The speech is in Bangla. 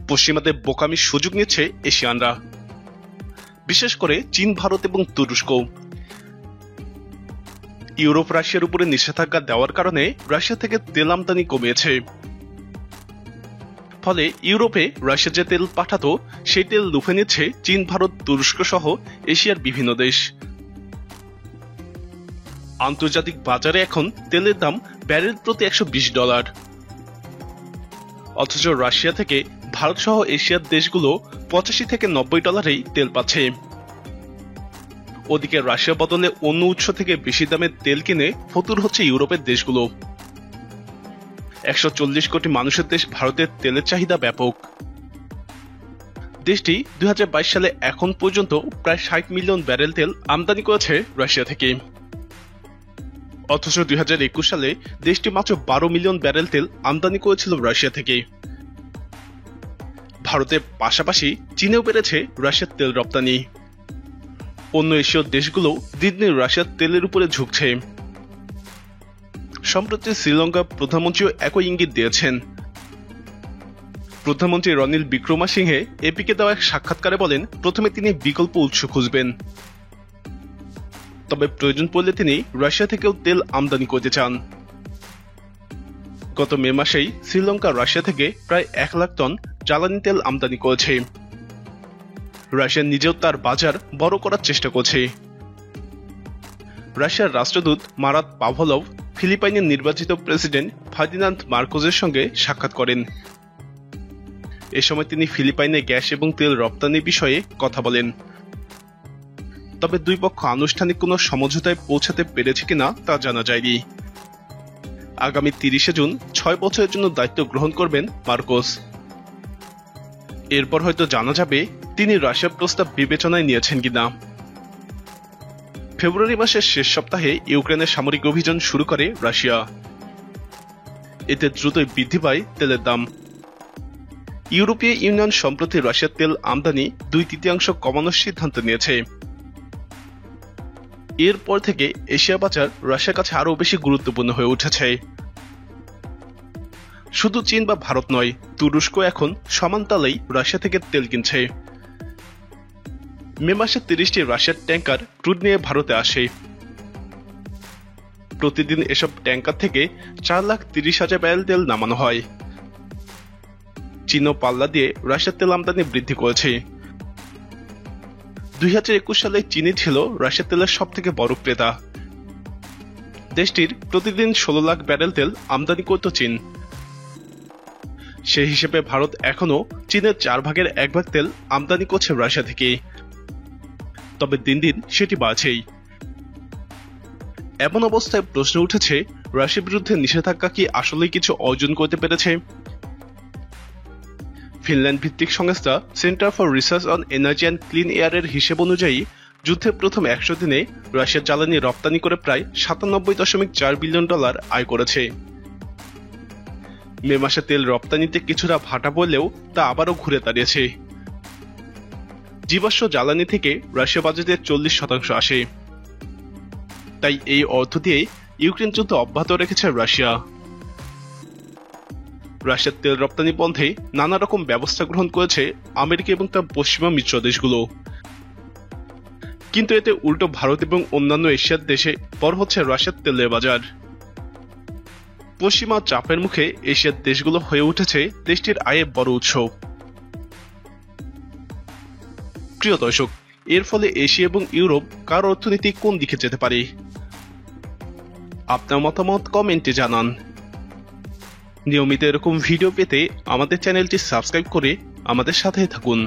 পশ্চিমাদের বোকামির সুযোগ নিচ্ছে এশিয়ানরা, বিশেষ করে চীন, ভারত এবং তুরস্ক। ইউরোপ রাশিয়ার উপরে নিষেধাজ্ঞা দেওয়ার কারণে রাশিয়া থেকে তেল আমদানি কমিয়েছে। ফলে ইউরোপে রাশিয়া যে তেল পাঠাতো সেই তেল লুফে নিচ্ছে চীন, ভারত, তুরস্ক সহ এশিয়ার বিভিন্ন দেশ। আন্তর্জাতিক বাজারে এখন তেলের দাম ব্যারেল প্রতি $120, অথচ রাশিয়া থেকে ভারত সহ এশিয়ার দেশগুলো $85 থেকে $90 তেল পাচ্ছে। ওদিকে রাশিয়া বদলে অন্য উৎস থেকে বেশি দামে তেল কিনে ফতুর হচ্ছে ইউরোপের দেশগুলো। 140 কোটি মানুষের দেশ ভারতের তেলের চাহিদা ব্যাপক। দেশটি 2022 সালে এখন পর্যন্ত প্রায় 60 মিলিয়ন ব্যারেল তেল আমদানি করেছে রাশিয়া থেকে। অথচ 2021 সালে দেশটি মাত্র 12 মিলিয়ন ব্যারেল তেল আমদানি করেছিল রাশিয়া থেকে। ভারতের পাশাপাশি চীনেও বেড়েছে রাশিয়ার তেল রপ্তানি। অন্য এশীয় দেশগুলো দিন দিন রাশিয়ার তেলের উপরে ঝুঁকছে। সম্প্রতি শ্রীলঙ্কার প্রধানমন্ত্রীও একই ইঙ্গিত দিয়েছেন। প্রধানমন্ত্রী রনিল বিক্রমাসিংহে এপিকে দেওয়া এক সাক্ষাৎকারে বলেন, প্রথমে তিনি বিকল্প উৎস খুঁজবেন, তবে প্রয়োজন পড়লে তিনি রাশিয়া থেকেও তেল আমদানি করতে চান। গত মে মাসেই শ্রীলঙ্কা রাশিয়া থেকে প্রায় 1 লাখ টন জ্বালানি তেল আমদানি করেছে। রাশিয়া নিজেও তার বাজার বড় করার চেষ্টা করছে। রাশিয়ার রাষ্ট্রদূত মারাত পাভলভ ফিলিপাইনের নির্বাচিত প্রেসিডেন্ট ফার্দিনান্দ মার্কোজের সঙ্গে সাক্ষাৎ করেন। এ সময় তিনি ফিলিপাইনে গ্যাস এবং তেল রপ্তানি বিষয়ে কথা বলেন। তবে দুই পক্ষ আনুষ্ঠানিক কোনো সমঝোতায় পৌঁছাতে পেরেছে কিনা তা জানা যায়নি। আগামী 30 জুন 6 বছরের জন্য দায়িত্ব গ্রহণ করবেন মার্কোস। এরপর হয়তো জানা যাবে তিনি রাশিয়ার প্রস্তাব বিবেচনায় নিয়েছেন কিনা। ফেব্রুয়ারি মাসের শেষ সপ্তাহে ইউক্রেনের সামরিক অভিযান শুরু করে রাশিয়া। এতে দ্রুতই বৃদ্ধি পায় তেলের দাম। ইউরোপীয় ইউনিয়ন সম্প্রতি রাশিয়ার তেল আমদানি 2/3 কমানোর সিদ্ধান্ত নিয়েছে। এরপর থেকে এশিয়া বাজার রাশিয়ার কাছে আরও বেশি গুরুত্বপূর্ণ হয়ে উঠেছে। শুধু চীন বা ভারত নয়, তুরস্ক এখন সমান তালেই রাশিয়া থেকে তেল কিনছে। মে মাসে 30টি রাশিয়ার ট্যাঙ্কার ক্রুড নিয়ে ভারতে আসে। প্রতিদিন এসব ট্যাঙ্কার থেকে 4,30,000 ব্যারেল তেল নামানো হয়। চীনও পাল্লা দিয়ে রাশিয়ার তেল আমদানি বৃদ্ধি করেছে। 2021 সালে চীনই ছিল রাশিয়ার তেলের সবথেকে বড় ক্রেতা। দেশটির প্রতিদিন 16 লাখ ব্যারেল তেল আমদানি করত চীন। সেই হিসেবে ভারত এখনো চীনের 4 ভাগের 1 ভাগ তেল আমদানি করছে রাশিয়া থেকে। তবে দিন দিন সেটি বাড়ছেই। এমন অবস্থায় প্রশ্ন উঠেছে, রাশিয়ার বিরুদ্ধে নিষেধাজ্ঞা কি আসলেই কিছু অর্জন করতে পেরেছে? ফিনল্যান্ড ভিত্তিক সংস্থা centre for research on energy and clean এয়ারের হিসেব অনুযায়ী যুদ্ধের প্রথম 100 দিনে রাশিয়ার জ্বালানি রপ্তানি করে প্রায় $97.4 বিলিয়ন আয় করেছে। মে মাসে তেল রপ্তানিতে কিছুটা ভাটা পড়লেও তা আবারও ঘুরে দাঁড়িয়েছে। জীবাশ্ম জ্বালানি থেকে রাশিয়া বাজেটের 40% আসে। তাই এই অর্থ দিয়ে ইউক্রেন যুদ্ধ অব্যাহত রেখেছে রাশিয়া। রাশিয়ার তেল রপ্তানি বন্ধে নানা রকম ব্যবস্থা গ্রহণ করেছে আমেরিকা এবং তার পশ্চিমা মিত্র দেশগুলো। কিন্তু এতে উল্টো ভারত এবং অন্যান্য এশিয়ার দেশে বড় হচ্ছে রাশিয়ার তেলের বাজার। পশ্চিমা চাপের মুখে এশিয়ার দেশগুলো হয়ে উঠেছে দেশটির আয়ের বড় উৎস। প্রিয় দর্শক, এর ফলে এশিয়া এবং ইউরোপ কার অর্থনীতি কোন দিকে যেতে পারে? আপনার মতামত কমেন্টে জানান। নিয়মিত এরকম ভিডিও পেতে আমাদের চ্যানেলটি সাবস্ক্রাইব করে আমাদের সাথে থাকুন।